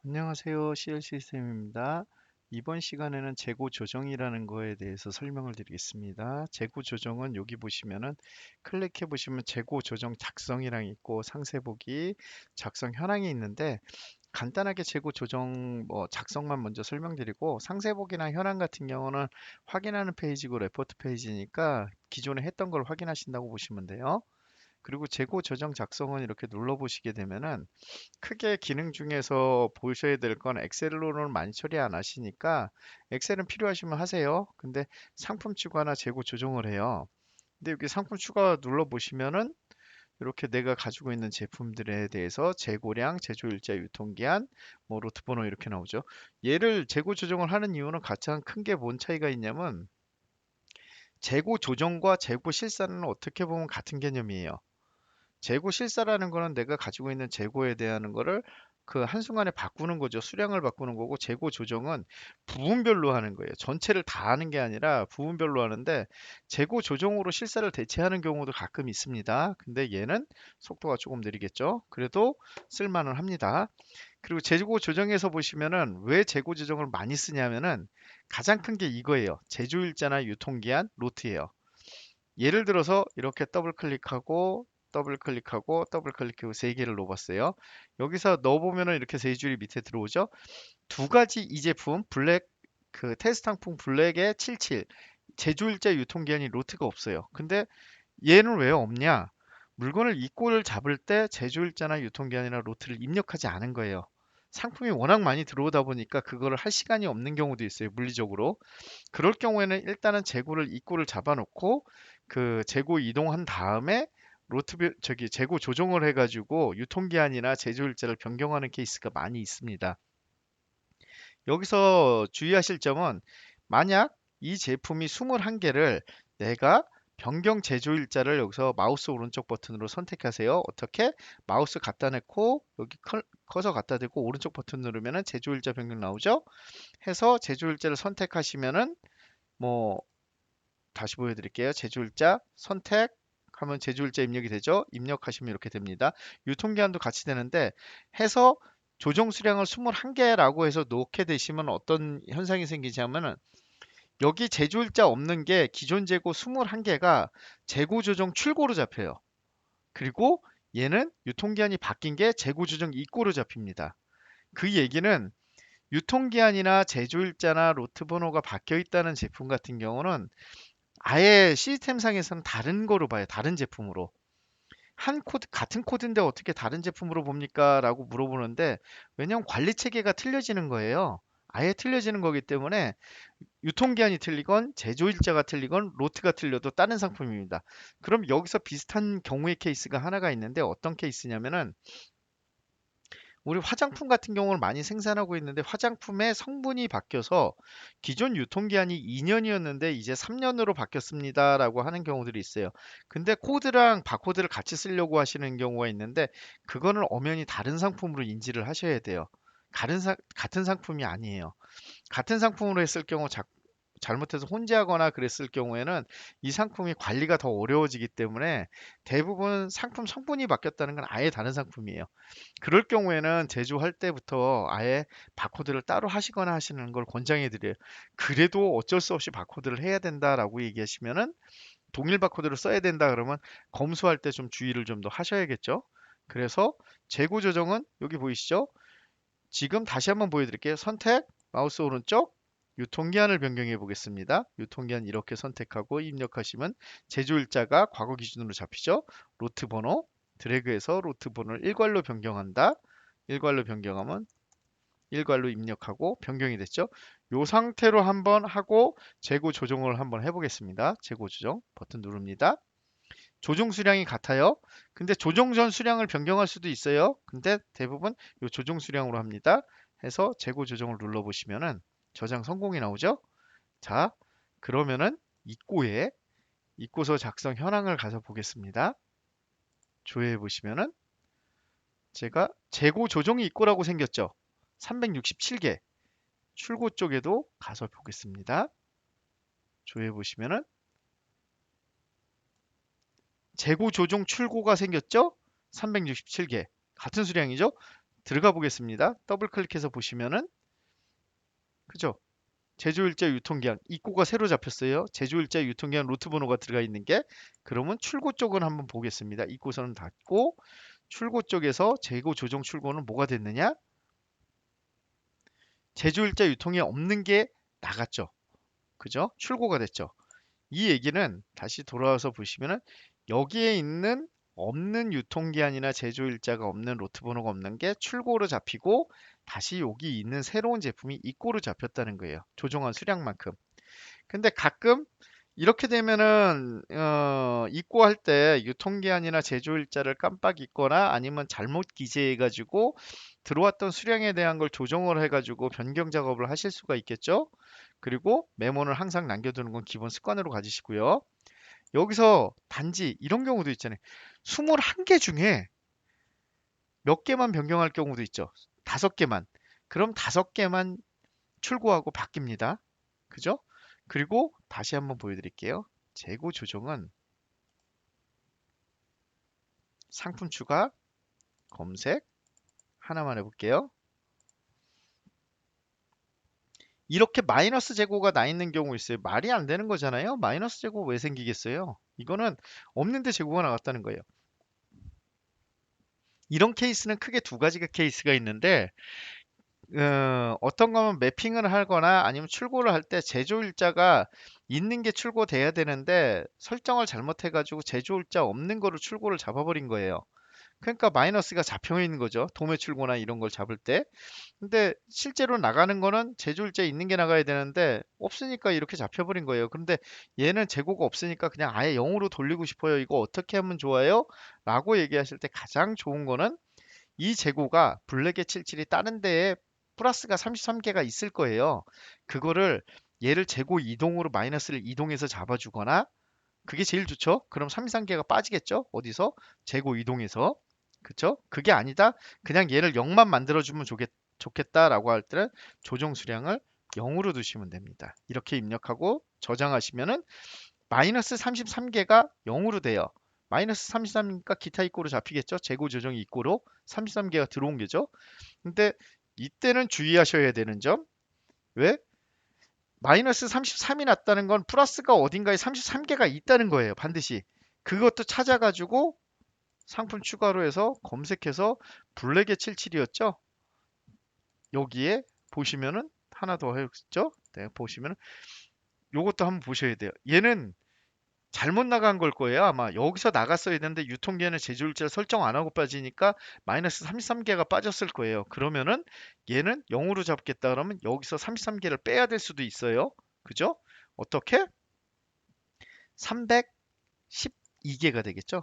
안녕하세요. CL 시스템입니다. 이번 시간에는 재고 조정이라는 거에 대해서 설명을 드리겠습니다. 재고 조정은 여기 보시면은 클릭해 보시면 재고 조정 작성이랑 있고 상세 보기, 작성 현황이 있는데 간단하게 재고 조정 작성만 먼저 설명드리고 상세 보기나 현황 같은 경우는 확인하는 페이지고 레포트 페이지니까 기존에 했던 걸 확인하신다고 보시면 돼요. 그리고 재고 조정 작성은 이렇게 눌러 보시게 되면은 크게 기능 중에서 보셔야 될 건 엑셀로는 많이 처리 안 하시니까 엑셀은 필요하시면 하세요. 근데 상품 추가나 재고 조정을 해요. 근데 여기 상품 추가 눌러 보시면은 이렇게 내가 가지고 있는 제품들에 대해서 재고량, 제조일자, 유통기한, 로트 번호 이렇게 나오죠. 얘를 재고 조정을 하는 이유는 가장 큰 게 뭔 차이가 있냐면 재고 조정과 재고 실사는 어떻게 보면 같은 개념이에요. 재고 실사라는 거는 내가 가지고 있는 재고에 대한 거를 그 한순간에 바꾸는 거죠. 수량을 바꾸는 거고 재고 조정은 부분별로 하는 거예요. 전체를 다 하는 게 아니라 부분별로 하는데 재고 조정으로 실사를 대체하는 경우도 가끔 있습니다. 근데 얘는 속도가 조금 느리겠죠. 그래도 쓸만은 합니다. 그리고 재고 조정에서 보시면은 왜 재고 조정을 많이 쓰냐면은 가장 큰 게 이거예요. 제조일자나 유통기한, 로트예요. 예를 들어서 이렇게 더블 클릭하고 더블 클릭하고 더블 클릭하고 세 개를 넣어봤어요. 여기서 넣어보면은 이렇게 세 줄이 밑에 들어오죠. 두 가지 이 제품 블랙 그 테스트 상품 블랙에 77 제조일자 유통기한이 로트가 없어요. 근데 얘는 왜 없냐? 물건을 입고를 잡을 때 제조일자나 유통기한이나 로트를 입력하지 않은 거예요. 상품이 워낙 많이 들어오다 보니까 그거를 할 시간이 없는 경우도 있어요, 물리적으로. 그럴 경우에는 일단은 재고를 입고를 잡아놓고 그 재고 이동한 다음에 저기 재고 조정을 해가지고 유통기한이나 제조일자를 변경하는 케이스가 많이 있습니다. 여기서 주의하실 점은 만약 이 제품이 21개를 내가 변경 제조일자를 여기서 마우스 오른쪽 버튼으로 선택하세요. 어떻게? 마우스 갖다 놓고 여기 커서 갖다 대고 오른쪽 버튼 누르면은 제조일자 변경 나오죠? 해서 제조일자를 선택하시면은 뭐 다시 보여드릴게요. 제조일자 선택하면 제조일자 입력이 되죠. 입력하시면 이렇게 됩니다. 유통기한도 같이 되는데 해서 조정 수량을 21개라고 해서 놓게 되시면 어떤 현상이 생기냐면은 여기 제조일자 없는 게 기존 재고 21개가 재고 조정 출고로 잡혀요. 그리고 얘는 유통기한이 바뀐 게 재고 조정 입고로 잡힙니다. 그 얘기는 유통기한이나 제조일자나 로트 번호가 바뀌어 있다는 제품 같은 경우는 아예 시스템상에서는 다른 거로 봐요. 다른 제품으로. 한 코드, 같은 코드인데 어떻게 다른 제품으로 봅니까? 라고 물어보는데, 왜냐면 관리 체계가 틀려지는 거예요. 아예 틀려지는 거기 때문에 유통기한이 틀리건 제조일자가 틀리건 로트가 틀려도 다른 상품입니다. 그럼 여기서 비슷한 경우의 케이스가 하나가 있는데 어떤 케이스냐면은 우리 화장품 같은 경우는 많이 생산하고 있는데 화장품의 성분이 바뀌어서 기존 유통기한이 2년이었는데 이제 3년으로 바뀌었습니다라고 하는 경우들이 있어요. 근데 코드랑 바코드를 같이 쓰려고 하시는 경우가 있는데 그거는 엄연히 다른 상품으로 인지를 하셔야 돼요. 같은 상품이 아니에요. 같은 상품으로 했을 경우 잘못해서 혼재하거나 그랬을 경우에는 이 상품이 관리가 더 어려워지기 때문에 대부분 상품 성분이 바뀌었다는 건 아예 다른 상품이에요. 그럴 경우에는 제조할 때부터 아예 바코드를 따로 하시거나 하시는 걸 권장해 드려요. 그래도 어쩔 수 없이 바코드를 해야 된다라고 얘기하시면은 동일 바코드를 써야 된다 그러면 검수할 때 좀 주의를 좀 더 하셔야겠죠. 그래서 재고 조정은 여기 보이시죠? 지금 다시 한번 보여드릴게요. 선택, 마우스 오른쪽, 유통기한을 변경해 보겠습니다. 유통기한 이렇게 선택하고 입력하시면 제조일자가 과거 기준으로 잡히죠. 로트 번호, 드래그해서 로트 번호를 일괄로 변경한다. 일괄로 변경하면 일괄로 입력하고 변경이 됐죠. 이 상태로 한번 하고 재고 조정을 한번 해보겠습니다. 재고 조정 버튼 누릅니다. 조정 수량이 같아요. 근데 조정 전 수량을 변경할 수도 있어요. 근데 대부분 이 조정 수량으로 합니다. 해서 재고 조정을 눌러 보시면은 저장 성공이 나오죠. 자, 그러면은 입고서 작성 현황을 가서 보겠습니다. 조회해 보시면은 제가 재고 조정이 입고라고 생겼죠. 367개. 출고 쪽에도 가서 보겠습니다. 조회해 보시면은 재고 조정 출고가 생겼죠. 367개. 같은 수량이죠. 들어가 보겠습니다. 더블 클릭해서 보시면은 그죠? 제조일자 유통기한 입고가 새로 잡혔어요. 제조일자 유통기한 로트 번호가 들어가 있는 게 그러면 출고 쪽은 한번 보겠습니다. 입고선은 닫고 출고 쪽에서 재고 조정 출고는 뭐가 됐느냐? 제조일자 유통이 없는 게 나갔죠. 그죠? 출고가 됐죠. 이 얘기는 다시 돌아와서 보시면은 여기에 있는 없는 유통기한이나 제조일자가 없는 로트 번호가 없는 게 출고로 잡히고 다시 여기 있는 새로운 제품이 입고로 잡혔다는 거예요. 조정한 수량만큼. 근데 가끔 이렇게 되면은 입고할 때 유통기한이나 제조일자를 깜빡 잊거나 아니면 잘못 기재해가지고 들어왔던 수량에 대한 걸 조정을 해가지고 변경 작업을 하실 수가 있겠죠. 그리고 메모는 항상 남겨두는 건 기본 습관으로 가지시고요. 여기서 단지 이런 경우도 있잖아요. 21개 중에 몇 개만 변경할 경우도 있죠. 5개만. 그럼 5개만 출고하고 바뀝니다. 그죠? 그리고 다시 한번 보여드릴게요. 재고 조정은 상품 추가, 검색 하나만 해볼게요. 이렇게 마이너스 재고가 나 있는 경우 있어요. 말이 안 되는 거잖아요. 마이너스 재고 왜 생기겠어요? 이거는 없는데 재고가 나갔다는 거예요. 이런 케이스는 크게 두 가지가 케이스가 있는데 어떤 거면 매핑을 하거나 아니면 출고를 할 때 제조일자가 있는 게 출고돼야 되는데 설정을 잘못해가지고 제조일자 없는 거로 출고를 잡아버린 거예요. 그러니까 마이너스가 잡혀 있는 거죠. 도매 출고나 이런 걸 잡을 때. 근데 실제로 나가는 거는 제조일자에 있는 게 나가야 되는데 없으니까 이렇게 잡혀버린 거예요. 그런데 얘는 재고가 없으니까 그냥 아예 0으로 돌리고 싶어요. 이거 어떻게 하면 좋아요? 라고 얘기하실 때 가장 좋은 거는 이 재고가 블랙의 77이 다른 데에 플러스가 33개가 있을 거예요. 그거를 얘를 재고 이동으로 마이너스를 이동해서 잡아주거나 그게 제일 좋죠. 그럼 33개가 빠지겠죠? 어디서? 재고 이동해서. 그쵸? 그게 아니다. 그냥 얘를 0만 만들어주면 좋겠다라고 할 때는 조정 수량을 0으로 두시면 됩니다. 이렇게 입력하고 저장하시면은 마이너스 33개가 0으로 돼요. 마이너스 33이니까 기타 입고로 잡히겠죠? 재고 조정이 입고로 33개가 들어온 게죠. 근데 이때는 주의하셔야 되는 점. 왜? 마이너스 33이 났다는 건 플러스가 어딘가에 33개가 있다는 거예요. 반드시. 그것도 찾아가지고 상품 추가로 해서 검색해서 블랙의 77이었죠? 여기에 보시면은 하나 더 했죠? 네, 보시면은 요것도 한번 보셔야 돼요. 얘는 잘못 나간 걸 거예요. 아마 여기서 나갔어야 되는데 유통기한을 제조일자를 설정 안 하고 빠지니까 마이너스 33개가 빠졌을 거예요. 그러면은 얘는 0으로 잡겠다 그러면 여기서 33개를 빼야 될 수도 있어요. 그죠? 어떻게? 312개가 되겠죠?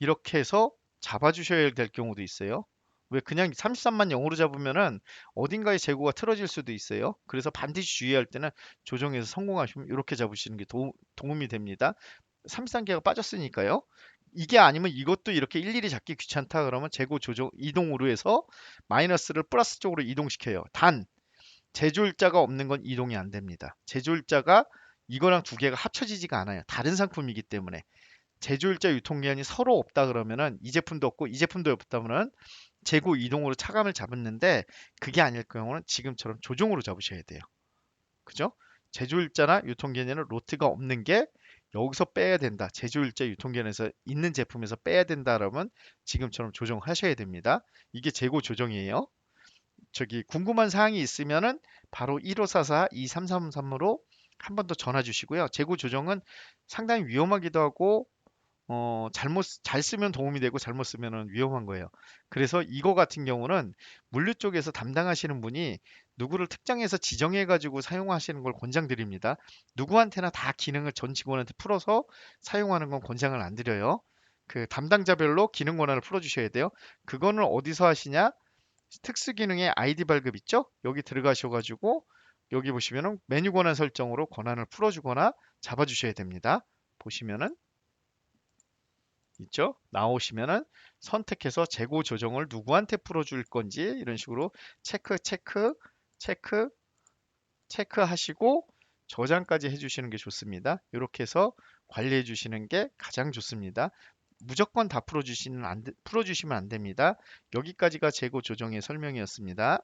이렇게 해서 잡아주셔야 될 경우도 있어요. 왜 그냥 33만 0으로 잡으면은 어딘가에 재고가 틀어질 수도 있어요. 그래서 반드시 주의할 때는 조정해서 성공하시면 이렇게 잡으시는 게 도움이 됩니다. 33개가 빠졌으니까요. 이게 아니면 이것도 이렇게 일일이 잡기 귀찮다 그러면 재고 조정 이동으로 해서 마이너스를 플러스 쪽으로 이동시켜요. 단 제조일자가 없는 건 이동이 안 됩니다. 제조일자가 이거랑 두 개가 합쳐지지가 않아요. 다른 상품이기 때문에. 제조일자 유통기한이 서로 없다 그러면은 이 제품도 없고 이 제품도 없다면은 재고 이동으로 차감을 잡았는데 그게 아닐 경우는 지금처럼 조정으로 잡으셔야 돼요. 그죠? 제조일자나 유통기한에는 로트가 없는 게 여기서 빼야 된다. 제조일자 유통기한에서 있는 제품에서 빼야 된다 그러면 지금처럼 조정하셔야 됩니다. 이게 재고 조정이에요. 저기 궁금한 사항이 있으면은 바로 1544-2333으로 한 번 더 전화 주시고요. 재고 조정은 상당히 위험하기도 하고 잘 쓰면 도움이 되고 잘못 쓰면은 위험한 거예요. 그래서 이거 같은 경우는 물류 쪽에서 담당하시는 분이 누구를 특정해서 지정해 가지고 사용하시는 걸 권장드립니다. 누구한테나 다 기능을 전 직원한테 풀어서 사용하는 건 권장을 안 드려요. 그 담당자별로 기능 권한을 풀어 주셔야 돼요. 그거는 어디서 하시냐? 특수 기능의 아이디 발급 있죠? 여기 들어가셔 가지고 여기 보시면은 메뉴 권한 설정으로 권한을 풀어 주거나 잡아 주셔야 됩니다. 보시면은 있죠? 나오시면은 선택해서 재고 조정을 누구한테 풀어줄 건지 이런 식으로 체크, 체크, 체크, 체크하시고 저장까지 해주시는 게 좋습니다. 이렇게 해서 관리해 주시는 게 가장 좋습니다. 무조건 다 풀어주시면 안 됩니다. 여기까지가 재고 조정의 설명이었습니다.